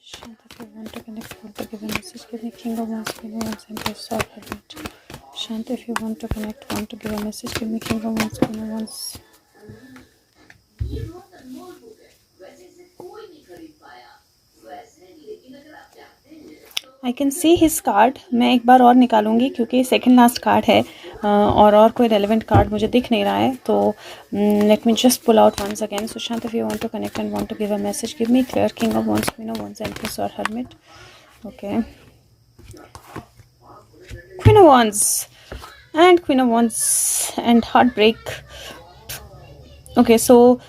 Shant, if you want to connect, want to give a message, give me King of Wands, Queen of Wands, Empress or Hermit. Shant, if you want to connect, want to give a message, give me King of Wands, Queen of Wands. I can see his card. मैं एक बार और निकालूंगी क्योंकि second last card है और कोई relevant card मुझे दिख नहीं रहा है. तो let me just pull out once again. Sushant, if you want to connect and want to give a message, give me clear king of wands, queen of wands, empress और hermit. Okay, queen of wands and heartbreak. Okay, so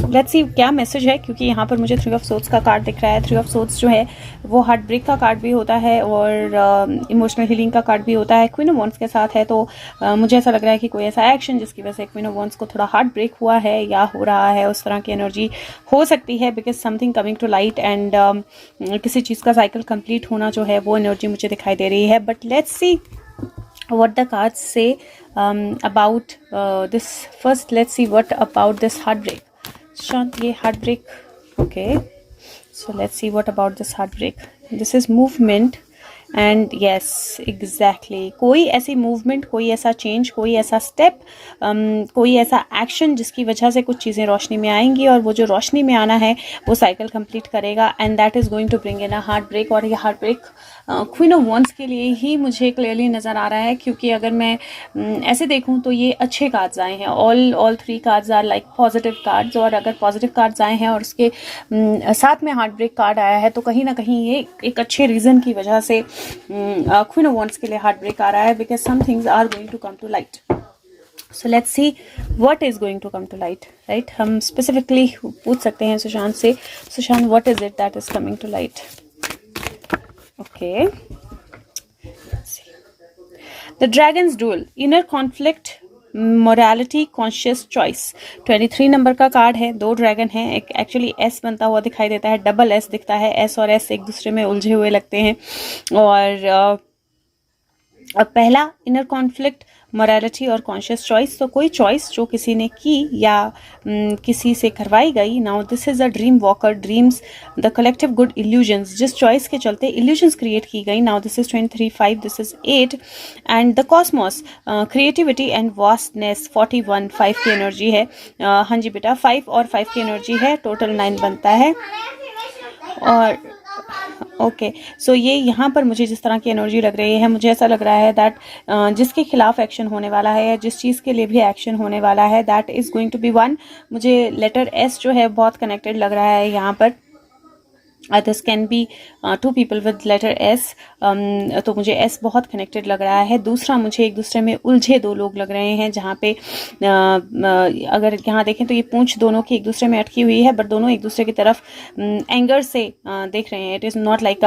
let's see क्या message है, क्योंकि यहाँ पर मुझे 3 of swords का card दिख रहा है. 3 ऑफ सोर्ड्स जो है वो हार्ट ब्रेक का कार्ड भी होता है और इमोशनल हीलिंग का कार्ड भी होता है. क्वीन ऑफ वॉन्ड्स के साथ है, तो मुझे ऐसा लग रहा है कि कोई ऐसा एक्शन जिसकी वजह से क्वीन ऑफ वॉन्ड्स को थोड़ा हार्ट ब्रेक हुआ है या हो रहा है, उस तरह की एनर्जी हो सकती है. Because something coming to light and किसी चीज़ का साइकिल कंप्लीट होना जो है वो एनर्जी मुझे दिखाई दे रही है. But let's see what the cards say about this. First, let's see what about this heartbreak. Shant, ye heartbreak. Okay, so let's see what about this heartbreak. This is movement and yes exactly, कोई ऐसी movement, कोई ऐसा change, कोई ऐसा step, कोई ऐसा action जिसकी वजह से कुछ चीज़ें रोशनी में आएंगी और वो जो रोशनी में आना है वो साइकिल कंप्लीट करेगा and that is going to bring in a heart break. और ये heart break queen of wands के लिए ही मुझे क्लियरली नज़र आ रहा है, क्योंकि अगर मैं ऐसे देखूं तो ये अच्छे कार्ड्स आए हैं. All 3 cards are like positive cards, और अगर पॉजिटिव कार्ड्स आए हैं और उसके साथ में हार्ट ब्रेक कार्ड आया है तो कहीं ना कहीं ये एक अच्छे रीज़न की वजह से क्वीन ऑफ वॉन्ड्स के लिए हार्ट ब्रेक आ रहा है. Because some things are going to come to light. So let's see what is going to come to light. Right, हम स्पेसिफिकली पूछ सकते हैं सुशांत से, Sushant what is it that is coming to light. Okay, the dragons dual, inner conflict, morality, conscious choice. 23 number का card है. 2 dragon है, एक actually S बनता हुआ दिखाई देता है, डबल एस दिखता है. एस और एस एक दूसरे में उलझे हुए लगते हैं. और पहला इनर कॉन्फ्लिक्ट, मोरालिटी और कॉन्शियस चॉइस. तो कोई चॉइस जो किसी ने की या किसी से करवाई गई. Now this is a dream walker, dreams, the collective good illusions, जिस चॉइस के चलते इल्यूजन्स क्रिएट की गई. Now this is 23, 5, this is 8 and the Cosmos, creativity and vastness. 41, 5 की एनर्जी है. हाँ जी बेटा, 5 और 5 की एनर्जी है, टोटल 9 बनता है. और ओके, सो ये यहाँ पर मुझे जिस तरह की एनर्जी लग रही है, मुझे ऐसा लग रहा है दैट जिसके खिलाफ एक्शन होने वाला है या जिस चीज़ के लिए भी एक्शन होने वाला है, that is going to be one. मुझे लेटर एस जो है बहुत कनेक्टेड लग रहा है यहाँ पर. This can be 2 people with letter S. तो मुझे एस बहुत कनेक्टेड लग रहा है. दूसरा, मुझे एक दूसरे में उलझे 2 लोग लग रहे हैं, जहाँ पे अगर यहाँ देखें तो ये पूंछ दोनों की एक दूसरे में अटकी हुई है, बट दोनों एक दूसरे की तरफ एंगर से देख रहे हैं. It is not like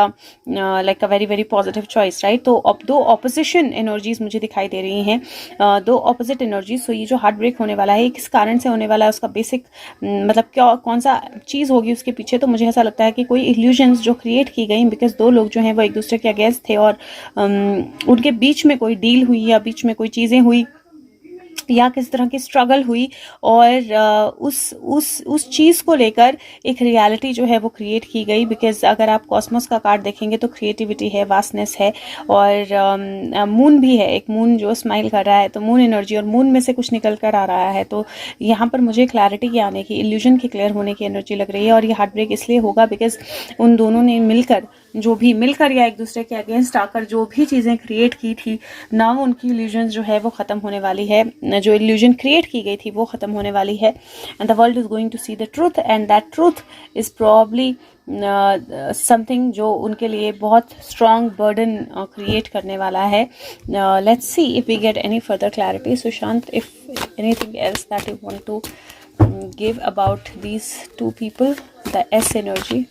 a very very positive choice, right. तो 2 ऑपोजिशन एनर्जीज मुझे दिखाई दे रही हैं, 2 ऑपोजिट एनर्जीज. तो ये जो हार्ट ब्रेक होने वाला है, किस कारण से होने वाला है, उसका बेसिक मतलब क्या, कौन सा चीज़ होगी उसके पीछे. तो मुझे ऐसा लगता है कि कोई इल्यूजन्स जो क्रिएट की गई, बिकॉज 2 लोग जो हैं वो एक दूसरे के अगेंस्ट थे और उनके बीच में कोई डील हुई या बीच में कोई चीज़ें हुई या किस तरह की स्ट्रगल हुई और उस चीज़ को लेकर एक रियलिटी जो है वो क्रिएट की गई. बिकॉज अगर आप कॉस्मोस का कार्ड देखेंगे तो क्रिएटिविटी है, वास्टनेस है और मून भी है. एक मून जो स्माइल कर रहा है, तो मून एनर्जी और मून में से कुछ निकल कर आ रहा है. तो यहाँ पर मुझे क्लैरिटी के आने की, इल्यूजन की क्लियर होने की एनर्जी लग रही है. और ये हार्ट ब्रेक इसलिए होगा बिकॉज उन दोनों ने मिलकर या एक दूसरे के अगेंस्ट आकर जो भी चीज़ें क्रिएट की थी, ना उनकी इल्यूजन जो है वो ख़त्म होने वाली है. जो इल्यूजन क्रिएट की गई थी वो ख़त्म होने वाली है. And the world is going to see the truth and that truth is probably something जो उनके लिए बहुत स्ट्रॉन्ग बर्डन क्रिएट करने वाला है. Let's see if we get any further clarity. Sushant, if anything else that you want to give about these 2 people, the S energy.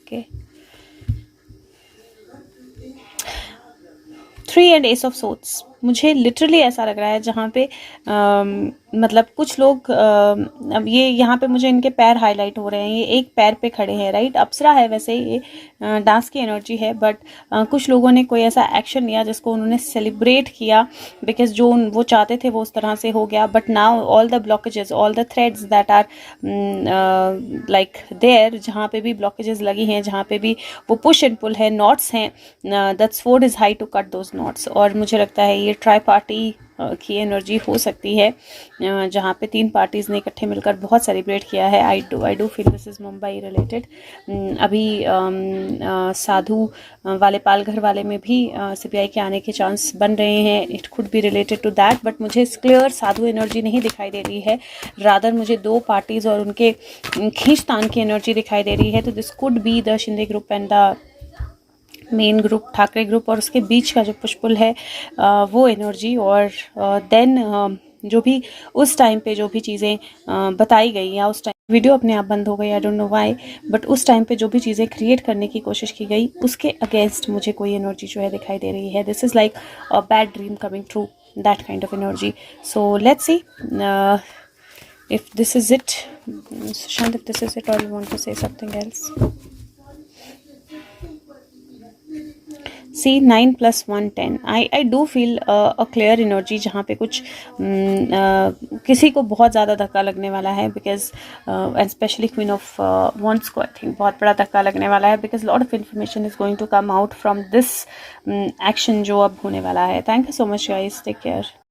Okay, 3 and Ace of Swords. मुझे literally ऐसा लग रहा है जहाँ पे मतलब कुछ लोग अब ये यहाँ पे मुझे इनके पैर हाईलाइट हो रहे हैं, ये एक पैर पे खड़े हैं, राइट। अप्सरा है वैसे, ये डांस की एनर्जी है, बट कुछ लोगों ने कोई ऐसा एक्शन लिया जिसको उन्होंने सेलिब्रेट किया, बिकॉज जो वो चाहते थे वो उस तरह से हो गया। But now all the blockages, all the threads that are like there, जहाँ पे भी ब्लॉकेजेस लगी हैं, जहाँ पे भी वो पुश एंड पुल है, नॉट्स हैं, that sword is high to cut those knots. और मुझे लगता है ये ट्राई पार्टी की एनर्जी हो सकती है, जहाँ पे 3 पार्टीज़ ने इकट्ठे मिलकर बहुत सेलिब्रेट किया है। I do feel this is Mumbai related. अभी साधु वाले पालघर वाले में भी सीपीआई के आने के चांस बन रहे हैं। It could be related to that, but मुझे क्लियर साधु एनर्जी नहीं दिखाई दे रही है, रादर मुझे 2 पार्टीज़ और उनके खींचतान की एनर्जी दिखाई दे रही है। तो this could be the Shinde group and the main group Thackeray group, और उसके बीच का जो पुष्पुल है वो एनर्जी। और देन जो भी उस टाइम पे जो भी चीज़ें बताई गई, या उस टाइम वीडियो अपने आप बंद हो गई, I don't know why, but उस टाइम पे जो भी चीज़ें क्रिएट करने की कोशिश की गई उसके अगेंस्ट मुझे कोई एनर्जी जो है दिखाई दे रही है। This is like a bad dream coming true, that kind of energy. So let's C if this is it. Sushant, if this is it, or you want to say something else? See, 9 + 1 10. I do feel a clear energy जहाँ पे कुछ किसी को बहुत ज़्यादा धक्का लगने वाला है, because and specially queen of wands को आई थिंक बहुत बड़ा धक्का लगने वाला है, because lot of information is going to come out from this action जो अब होने वाला है। Thank you so much guys, take care.